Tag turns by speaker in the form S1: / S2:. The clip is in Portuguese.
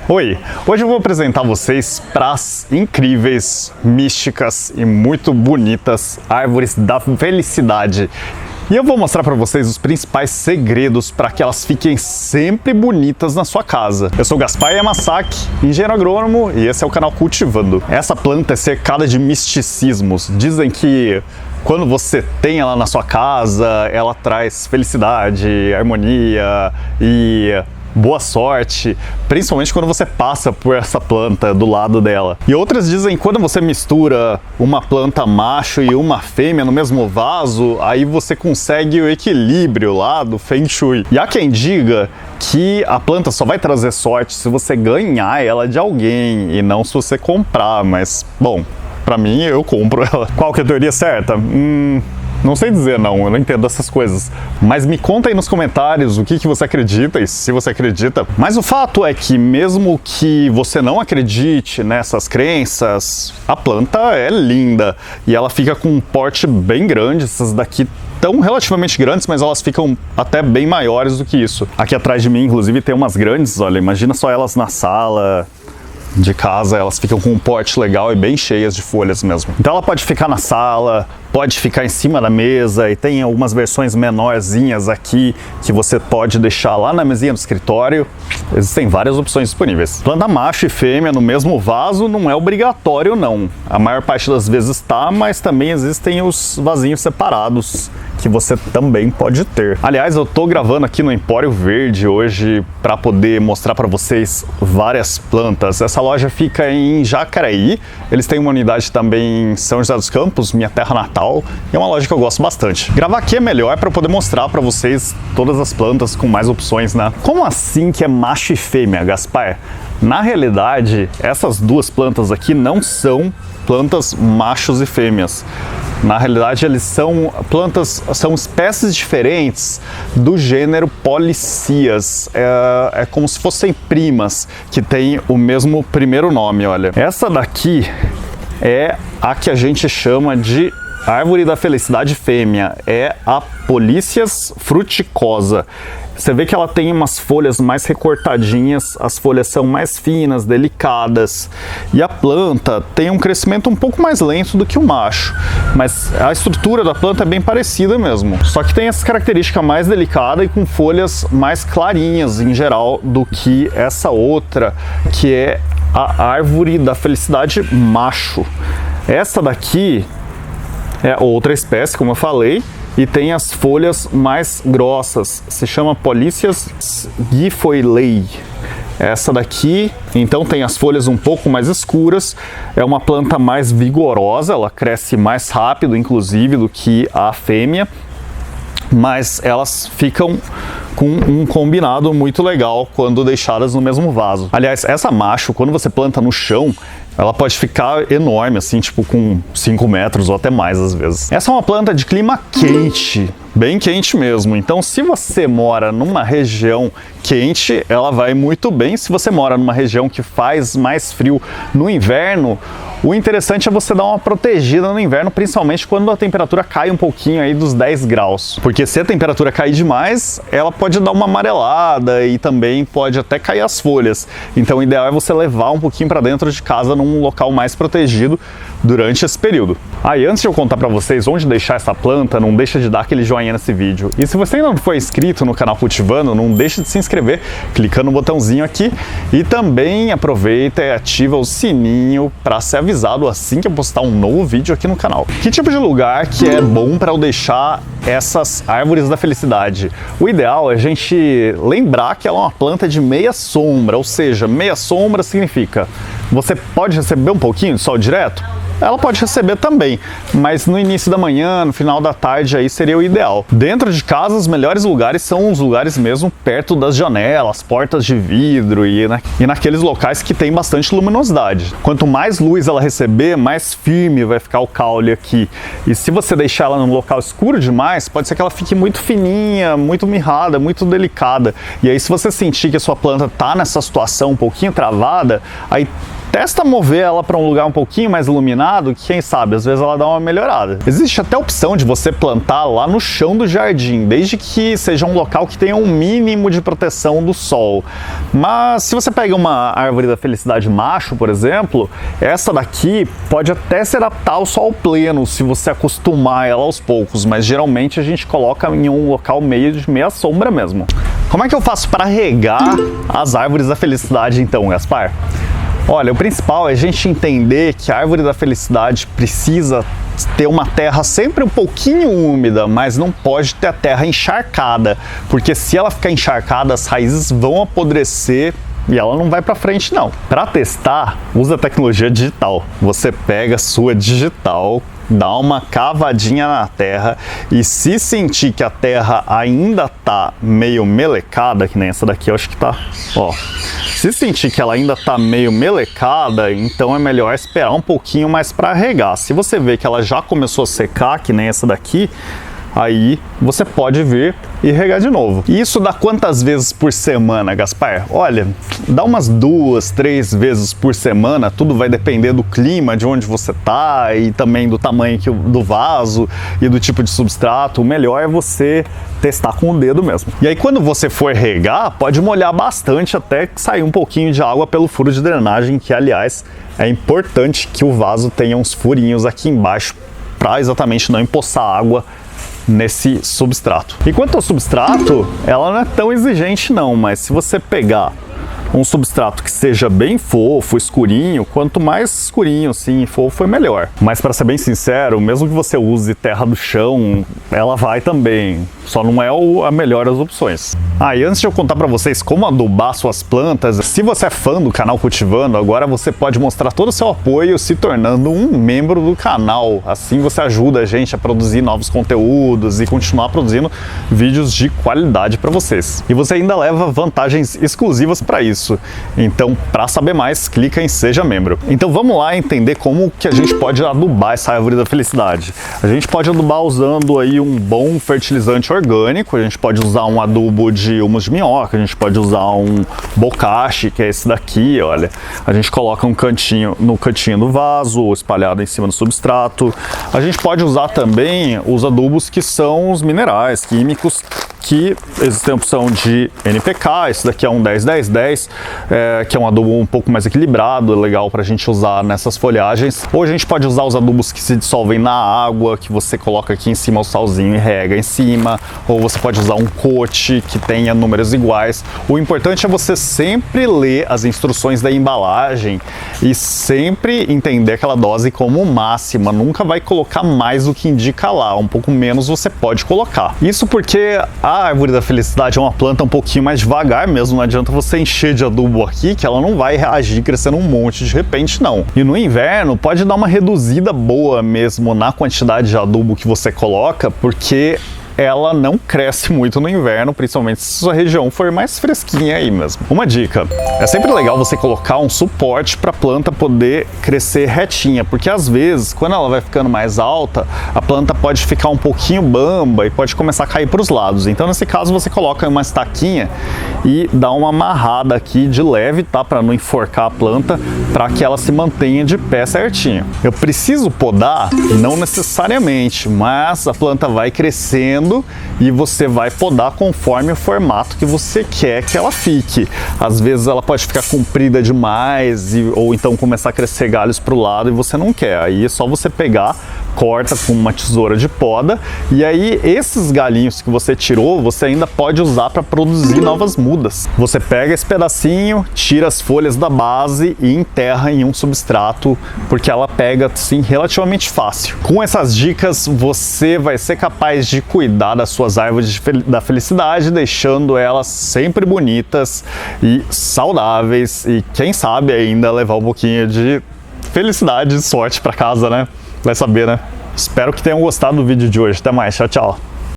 S1: Oi, hoje eu vou apresentar a vocês as incríveis, místicas e muito bonitas árvores da felicidade. E eu vou mostrar para vocês os principais segredos para que elas fiquem sempre bonitas na sua casa. Eu sou Gaspar Yamasaki, engenheiro agrônomo, e esse é o canal Cultivando. Essa planta é cercada de misticismos. Dizem que quando você tem ela na sua casa, ela traz felicidade, harmonia e boa sorte, principalmente quando você passa por essa planta do lado dela. E outras dizem que quando você mistura uma planta macho e uma fêmea no mesmo vaso, aí você consegue o equilíbrio lá do Feng Shui. E há quem diga que a planta só vai trazer sorte se você ganhar ela de alguém e não se você comprar, mas, bom, pra mim eu compro ela. Qual que é a teoria certa? Não sei dizer não, eu não entendo essas coisas. Mas me conta aí nos comentários o que você acredita e se você acredita. Mas o fato é que mesmo que você não acredite nessas crenças, a planta é linda e ela fica com um porte bem grande. Essas daqui tão relativamente grandes, mas elas ficam até bem maiores do que isso. Aqui atrás de mim, inclusive, tem umas grandes, olha, imagina só elas na sala de casa, elas ficam com um porte legal e bem cheias de folhas mesmo. Então ela pode ficar na sala, pode ficar em cima da mesa, e tem algumas versões menorzinhas aqui que você pode deixar lá na mesinha do escritório. Existem várias opções disponíveis. Planta macho e fêmea no mesmo vaso não é obrigatório não. A maior parte das vezes tá, mas também existem os vasinhos separados que você também pode ter. Aliás, eu tô gravando aqui no Empório Verde hoje para poder mostrar para vocês várias plantas. Essa loja fica em Jacareí, eles têm uma unidade também em São José dos Campos, minha terra natal, e é uma loja que eu gosto bastante. Gravar aqui é melhor para poder mostrar para vocês todas as plantas com mais opções, né? Como assim que é macho e fêmea, Gaspar? Na realidade, essas duas plantas aqui não são plantas machos e fêmeas. Na realidade, eles são plantas, são espécies diferentes do gênero Polycias. É como se fossem primas, que têm o mesmo primeiro nome, olha. Essa daqui é a que a gente chama de árvore da felicidade fêmea, é a Polycias fruticosa. Você vê que ela tem umas folhas mais recortadinhas, as folhas são mais finas, delicadas, e a planta tem um crescimento um pouco mais lento do que o macho, mas a estrutura da planta é bem parecida mesmo, só que tem essa característica mais delicada e com folhas mais clarinhas em geral do que essa outra, que é a árvore da felicidade macho. Essa daqui é outra espécie, como eu falei, e tem as folhas mais grossas, se chama Polycias guifoilei. Essa daqui, então, tem as folhas um pouco mais escuras, é uma planta mais vigorosa, ela cresce mais rápido, inclusive, do que a fêmea, mas elas ficam com um combinado muito legal quando deixadas no mesmo vaso. Aliás, essa macho, quando você planta no chão, ela pode ficar enorme, assim, tipo com 5 metros ou até mais às vezes. Essa é uma planta de clima quente, bem quente mesmo. Então, se você mora numa região quente, ela vai muito bem. Se você mora numa região que faz mais frio no inverno, o interessante é você dar uma protegida no inverno, principalmente quando a temperatura cai um pouquinho aí dos 10 graus. Porque se a temperatura cair demais, ela pode dar uma amarelada e também pode até cair as folhas. Então o ideal é você levar um pouquinho para dentro de casa num local mais protegido durante esse período. E antes de eu contar para vocês onde deixar essa planta, não deixa de dar aquele joinha nesse vídeo. E se você ainda não foi inscrito no canal Cultivando, não deixa de se inscrever clicando no botãozinho aqui e também aproveita e ativa o sininho para ser avisado assim que eu postar um novo vídeo aqui no canal. Que tipo de lugar que é bom para eu deixar essas árvores da felicidade? O ideal é a gente lembrar que ela é uma planta de meia sombra, ou seja, meia sombra significa você pode receber um pouquinho de sol direto? Ela pode receber também, mas no início da manhã, no final da tarde, aí seria o ideal. Dentro de casa, os melhores lugares são os lugares mesmo perto das janelas, portas de vidro e naqueles locais que tem bastante luminosidade. Quanto mais luz ela receber, mais firme vai ficar o caule aqui. E se você deixar ela num local escuro demais, pode ser que ela fique muito fininha, muito mirrada, muito delicada. E aí, se você sentir que a sua planta está nessa situação um pouquinho travada, aí testa mover ela para um lugar um pouquinho mais iluminado, que quem sabe, às vezes ela dá uma melhorada. Existe até a opção de você plantar lá no chão do jardim, desde que seja um local que tenha um mínimo de proteção do sol. Mas se você pega uma árvore da felicidade macho, por exemplo, essa daqui pode até se adaptar ao sol pleno, se você acostumar ela aos poucos, mas geralmente a gente coloca em um local de meia sombra mesmo. Como é que eu faço para regar as árvores da felicidade então, Gaspar? Olha, o principal é a gente entender que a árvore da felicidade precisa ter uma terra sempre um pouquinho úmida, mas não pode ter a terra encharcada, porque se ela ficar encharcada, as raízes vão apodrecer e ela não vai para frente não. Para testar, usa a tecnologia digital. Você pega a sua digital, dá uma cavadinha na terra e se sentir que a terra ainda tá meio melecada, que nem essa daqui eu acho que tá, ó. Se sentir que ela ainda tá meio melecada, então é melhor esperar um pouquinho mais para regar. Se você vê que ela já começou a secar, que nem essa daqui, aí você pode vir e regar de novo. E isso dá quantas vezes por semana, Gaspar? Olha, dá umas 2, 3 vezes por semana, tudo vai depender do clima, de onde você tá e também do tamanho do vaso e do tipo de substrato. O melhor é você testar com o dedo mesmo. E aí quando você for regar, pode molhar bastante até sair um pouquinho de água pelo furo de drenagem, que aliás é importante que o vaso tenha uns furinhos aqui embaixo para exatamente não empoçar água nesse substrato. E quanto ao substrato, ela não é tão exigente não, mas se você pegar um substrato que seja bem fofo, escurinho, quanto mais escurinho assim e fofo é melhor. Mas para ser bem sincero, mesmo que você use terra do chão, ela vai também, só não é a melhor das opções. E antes de eu contar para vocês como adubar suas plantas, se você é fã do canal Cultivando, agora você pode mostrar todo o seu apoio se tornando um membro do canal. Assim você ajuda a gente a produzir novos conteúdos e continuar produzindo vídeos de qualidade para vocês. E você ainda leva vantagens exclusivas para isso. Então, para saber mais, clica em Seja Membro. Então vamos lá entender como que a gente pode adubar essa árvore da felicidade. A gente pode adubar usando aí um bom fertilizante orgânico, a gente pode usar um adubo de humus de minhoca, a gente pode usar um bocashi, que é esse daqui, olha. A gente coloca no cantinho do vaso, espalhado em cima do substrato. A gente pode usar também os adubos que são os minerais químicos, que existe a opção de NPK, esse daqui é um 10-10-10, que é um adubo um pouco mais equilibrado, legal para a gente usar nessas folhagens. Ou a gente pode usar os adubos que se dissolvem na água, que você coloca aqui em cima o salzinho e rega em cima, ou você pode usar um cote que tenha números iguais. O importante é você sempre ler as instruções da embalagem e sempre entender aquela dose como máxima, nunca vai colocar mais do que indica lá, um pouco menos você pode colocar. Isso porque a árvore da felicidade é uma planta um pouquinho mais devagar mesmo, não adianta você encher de adubo aqui que ela não vai reagir crescendo um monte de repente não. E no inverno pode dar uma reduzida boa mesmo na quantidade de adubo que você coloca, porque ela não cresce muito no inverno, principalmente se sua região for mais fresquinha aí mesmo. Uma dica, é sempre legal você colocar um suporte para a planta poder crescer retinha, porque às vezes, quando ela vai ficando mais alta, a planta pode ficar um pouquinho bamba e pode começar a cair para os lados. Então, nesse caso, você coloca uma estaquinha e dá uma amarrada aqui de leve, tá? Para não enforcar a planta, para que ela se mantenha de pé certinho. Eu preciso podar? Não necessariamente, mas a planta vai crescendo e você vai podar conforme o formato que você quer que ela fique. Às vezes ela pode ficar comprida demais ou então começar a crescer galhos para o lado e você não quer. Aí é só você pegar, corta com uma tesoura de poda e aí esses galinhos que você tirou, você ainda pode usar para produzir novas mudas. Você pega esse pedacinho, tira as folhas da base e enterra em um substrato, porque ela pega assim relativamente fácil. Com essas dicas você vai ser capaz de cuidar das suas árvores da felicidade, deixando elas sempre bonitas e saudáveis e quem sabe ainda levar um pouquinho de felicidade e sorte para casa, né? Vai saber, né? Espero que tenham gostado do vídeo de hoje. Até mais, tchau, tchau!